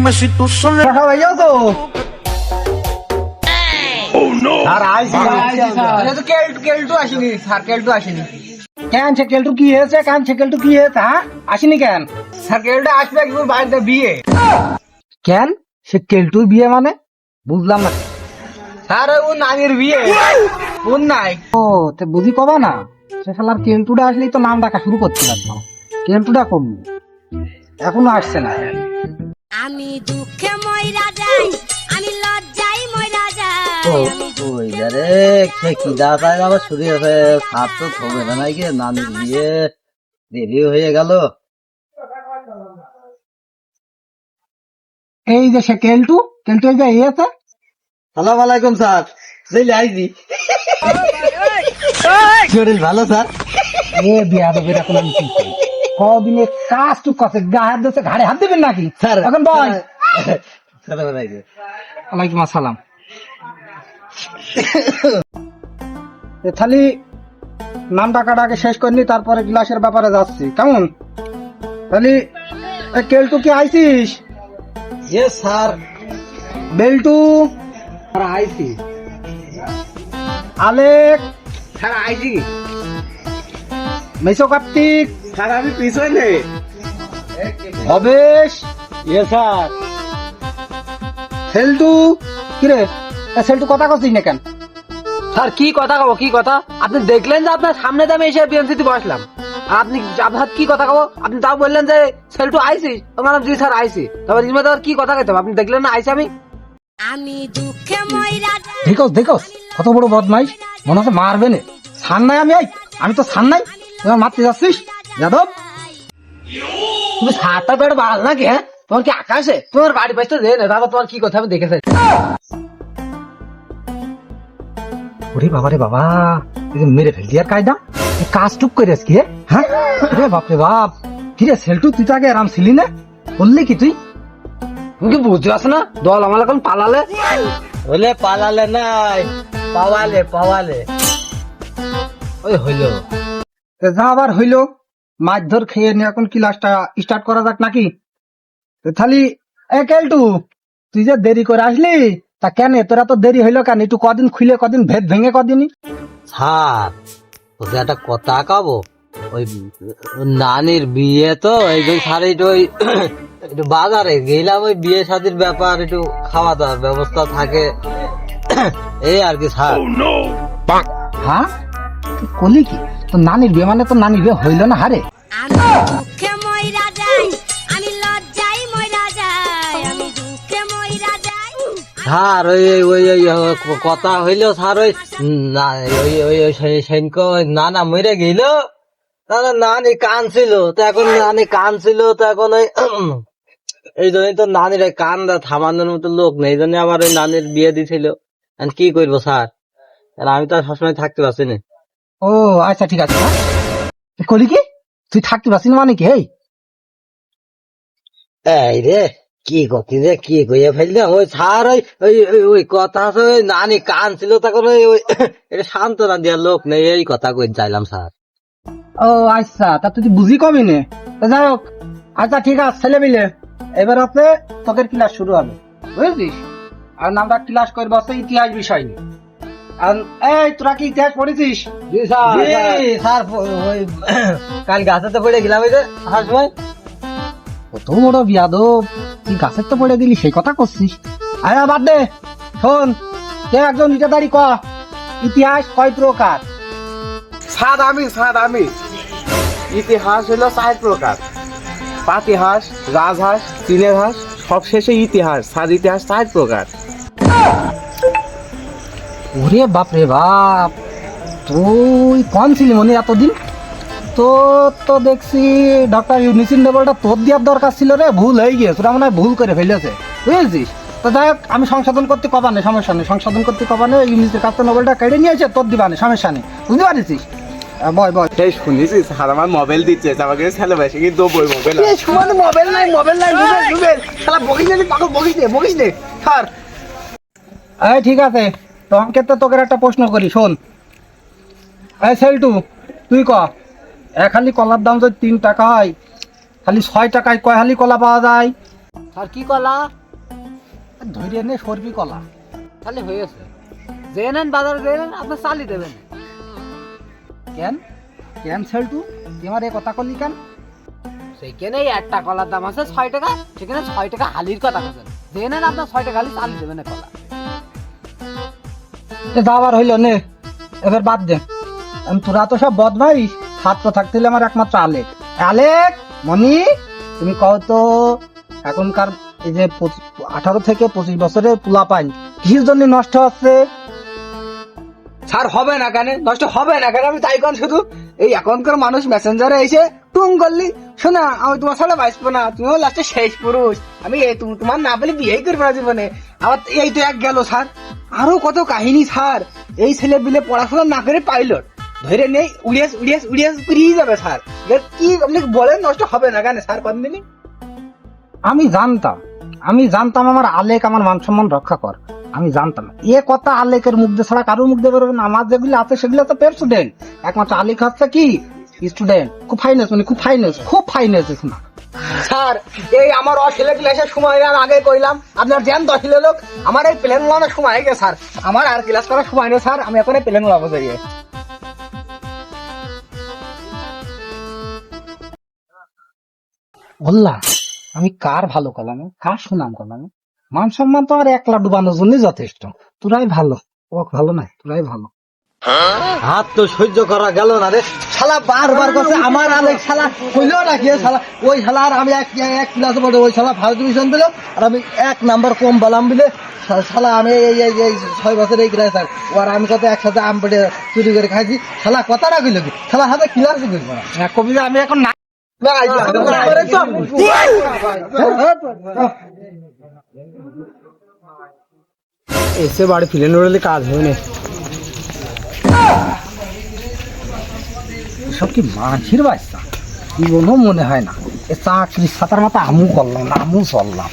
Dime si tú solo ভাইয়া তো sir আইসি কেলটু আসেনি স্যার, কেলটু আসেনি। কেন সে কেলটু কি হয়েছে? কেন সে কেলটু কি হয়েছে? হ্যাঁ আসেনি কেন? স্যার কেলটু আসবে একবার বাড়িতে বিয়ে। কেন সে কেলটুর বিয়ে মানে বুঝলাম না। স্যার ও নানির বিয়ে, ফোন নাই। ও তো বুঝি কবা না, সে শালার কেলটুটা আসলেই তো নাম ডাকা শুরু করতে লাগলো। কেলটুটা করবো, এখনো আসছে না। আমি দুঃখে ময়রা যাই, আমি লজ্জায় ময়রা যাই। ওই রে সে কি দাঁড়ায় আবার শুরু হয়েছে, সাপ তো থবে না নাকি, নানির বিয়ে দেরি হয়ে গেল। এই যে সে কেলটু, কেলটু এই যে এই আছে। সালাম আলাইকুম স্যার, সেই আইজি শরীর ভালো স্যার? এ বিয়া দেবে এখন আমি কি করি? কদিনে কাজ টুক করছে, গায়ে হাত দিচ্ছে, ঘাড়ে হাত দিবেন নাকি? স্যার এখন বল। সালাম আলাইকুম। ওয়ালাইকুম আসসালাম। তাহলে নাম ডাকাটা আগে শেষ করিনি, তারপরে গ্লাসের ব্যাপারে যাচ্ছি, কেমন? তাহলে কেলটু কি আইসিস? ইয়ে স্যার। বেলটু, আইসি আলেক, স্যার, আইসি মেসো কার্তিক, স্যার, আমি পিছনে। ভবেশ, ইয়ে স্যার। সেলটু। কিরে সেলটু কথা করছিস না কেন? স্যার কি কথা কব, কি কথা? আপনি দেখলেন যে আপনার সামনে আমি এসে বিএমসিতে বসলাম, আর আপনি আপনার কি কথা কব? আপনি তাও বললেন যে সেলটু আইসি, তোমার জি স্যার আইসি। তারপর ইসমাতে কি কথা কইতে হবে? আপনি দেখলেন না আইসি আমি? আমি দুঃখে ময়রা যাই। দেখোস দেখোস কত বড় বদমাইশ, মনে হচ্ছে মারবে না। ছাড় নাই আমি তো ছাড় নাই, তোমার মারতে যাচ্ছিস যাদব। তুমি সাতটা বেড় বাড়াল নাকি? হ্যাঁ, তোমার কি আকাশে? তোমার বাড়ি পাশে যে না, তারপর তোমার কি কথা আমি দেখেছি। ওরে বাবা রে বাবা, এই যে মেরে ফেলতি আর কায়দা, এই কাজ টুক করে কি? হ্যাঁ রে বাপ রে বাপ। কিরে সেলটু, তুই তো আগে আরাম ছিলি না, বললি কি তুই? তুমি কি বুঝতে পারছো না? দল আমার এখন পালালে। বলে পালালে নাই, পাওয়ালে পাওয়ালে। ওই হইলো। তো যা আবার হইলো, মাছ ধর খেয়ে নিয়ে এখন ক্লাসটা স্টার্ট করা যাক নাকি? তাহলে এ কেলটু, তুই যে দেরি করে আসলি, তা কেন তোরা তো দেরি হইলো কেন? একটু কদিন খুলে, কদিন ভেদ ভেঙে কদিনই। স্যার তোকে একটা কথা কাবো, ওই নানির বিয়ে তো এই জন্য স্যার একটু ওই একটু বাজারে গেলাম, ওই বিয়ে শাদির ব্যাপার, একটু খাওয়া দাওয়ার ব্যবস্থা থাকে এই আর কি স্যার। হ্যাঁ তুই করলি কি? তো নানির বিয়ে মানে তো নানির বিয়ে হইলো না? হারে আমি দুঃখে ময়রা যাই, আমি লজ্জায় ময়রা যাই। আমি দুঃখে ময়রা যাই। স্যার ওই ওই ওই ওই কথা হইলো স্যার, ওই না ওই ওই সেনকো নানা মরে গেল, নানি কানছিল তো, এখন নানি কানছিল তো, এখন ওই এই জন্যই তো নানির কান থামানোর মতো লোক নেই, এই জন্য আবার ওই নানির বিয়ে দিছিল। কি করবো স্যার, আমি তো আর সবসময় থাকতে পারছি না। ও আচ্ছা ঠিক আছে। তুই করলি কি? তুই থাকতে পারছিস না মানে কি? এই রে কি করতি রে, কি কইয়া ফেললে ওই স্যার, ওই ওই ওই- ওই কথা আছে, ওই নানি কানছিল তখন, ওই ওই এটা সান্ত্বনা দেওয়ার লোক নেই, এই কথা কই চাইলাম স্যার। ও আচ্ছা, তা তুই বুঝি কবি নে। তা যাই হোক, আচ্ছা ঠিক আছে ছেলে মিলে, এবার হচ্ছে তোদের ক্লাস শুরু হবে, বুঝেছিস? আর আমরা ক্লাস করবো হচ্ছে ইতিহাস বিষয় নিয়ে। আর এই তোরা কি ইতিহাস পড়েছিস? জি স্যার, ওই কাল গাছে তো পড়ে গেলাম, ওই যে আসার সময়। কত বড় বিয়াদব, তুই গাছের তো পড়ে দিলি, সেই কথা করছিস? আরে বাদ দে, শোন, কে একজন ইটাদারি ক, ইতিহাস কয় প্রকার? স্যার আমি ইতিহাস হলো 4 প্রকার: পাতিহাস, রাজহাঁস, চীনের হাঁস, সব শেষে ইতিহাস। স্যার ইতিহাস 4 প্রকার। ওরে বাপ রে বাপ, তুই কম ছিলি মনে এতদিন? তো তো দেখছি ডক্টর ইউনিসিন লেভেলটা তোর দেওয়ার দরকার ছিল রে, ভুল হয়ে গিয়ে তোরা মনে হয় ভুল করে ফেলেছে, বুঝেছিস? তো যাই হোক, আমি সংশোধন করতে কবা নেই, সমস্যা নেই, সংশোধন করতে কবা নেই। ইউনিসের কাছে নোবেলটা কেড়ে নিয়েছে, তোর দিবা নেই, সমস্যা নেই, বুঝতে পারিস? বয় বয়। এই শুনেছি স্যার আমার মোবাইল দিচ্ছে, আমাকে ছেলেবেশে কিন্তু বই মোবাইল। মোবাইল নাই, মোবাইল নাই, মোবাইল শালা বকিস নে পাগল, বকিস নে স্যার। এই ঠিক আছে, তো অঙ্কের তো তোকে একটা প্রশ্ন করি, শোন। এই সেলটু, তুই ক, এক হালি কলার দাম যদি 3 টাকা হয়, খালি 6 টাকায় কয় হালি কলা পাওয়া যায়? স্যার কি কলা? ধৈর্য নে সর্বি কলা। তাহলে হয়েছে, যে নেন বাজারে যে নেন আপনার চালিয়ে দেবেন। কেন কেন সেলটু তুই আমার এ কথা করলি কেন? সেইখানে একটা কলার দাম আছে 6 টাকা, সেখানে 6 টাকা হালির কথা বলছেন। যে নেন আপনার 6 টাকা হালি চালিয়ে দেবেন এই কলা। যাবার হইল নে, এবার বাদ দে। তোরা তো সব বদমাই, ছাত্র থাকতে হলে আমার একমাত্র আলেক। আলেক, মনি, তুমি কও তো এখনকার এই যে 18 থেকে 25 বছরের পোলা পাইন কিসের জন্য নষ্ট হচ্ছে? স্যার হবে না কেন, নষ্ট হবে না কেন? আমি তাই কোন শুধু এই এখনকার মানুষ মেসেঞ্জারে এসে টুং করলি, শোনা আমি তোমার সাথে বাঁচবো না, তুমিও লাস্টে শেষ পুরুষ, আমি তোমার না বলে বিয়েই করবো না জীবনে। আমার এই তো এক গেল স্যার, আরো কত কাহিনী স্যার। এই ছেলে বিলে পড়াশোনা না করে পাইলট ধরে নেই, উড়িয়াস উড়িয়াস উড়িয়াস করিয়ে যাবে স্যার। কি আপনি বলেন নষ্ট হবে না কেন স্যার কোনদিনই? আমি জানতাম আমার আলেক আমার মান সম্মান রক্ষা কর। আমি জানতাম এ কথা আলেকের মুখ দিয়ে ছাড়া কারোর মুখ দিয়ে বেরোবে না। আমার যেগুলো আছে সেগুলো তো পের স্টুডেন্ট, একমাত্র আলেক হচ্ছে কি স্টুডেন্ট। খুব ফাইনেস, মানে খুব ফাইনেস না স্যার এই আমার অশিলে ক্লাসের সময় আমি আগে কইলাম আপনার জ্যান দশিলে লোক, আমার এই প্লেন উড়ানোর সময় হয়ে গেছে স্যার, আমার আর ক্লাস করার সময় নেই স্যার, আমি এখন এই প্লেন উড়াবো যাইয়ে। বললাম আমি কার ভালো করলাম, কার সুনাম করলাম? মান সম্মান তো আর একলা ডুবানোর জন্য যথেষ্ট। তোরাই ভালো, ও ভালো নাই, তোরাই ভালো। হাত তো সহ্য করা গেল না রে, শালা বারবার করছে আমার আলেক, শালা কইলো নাকি শালা ওই শালা, আর আমি এক ক্লাসে পড়ে ওই শালা ফার্স্ট ডিভিশন দিল আর আমি 1 নাম্বার কম বললাম বলে শালা আমি এই 6 বছর এই ক্লাস আর ওর আমি কত একসাথে আম পেটে চুরি করে খাইছি। শালা কথাটা কইলো কি, শালা হাতে ক্লাসে কইল না। কবিতা আমি এখন না এসে বাড়ি প্লেন উড়ালে কাজ হয় না। সব কি মাঝির বাচ্চা, জীবনও মনে হয় না। এ চাকরির সাঁতার মাথা আমু করলাম না, আমু চললাম।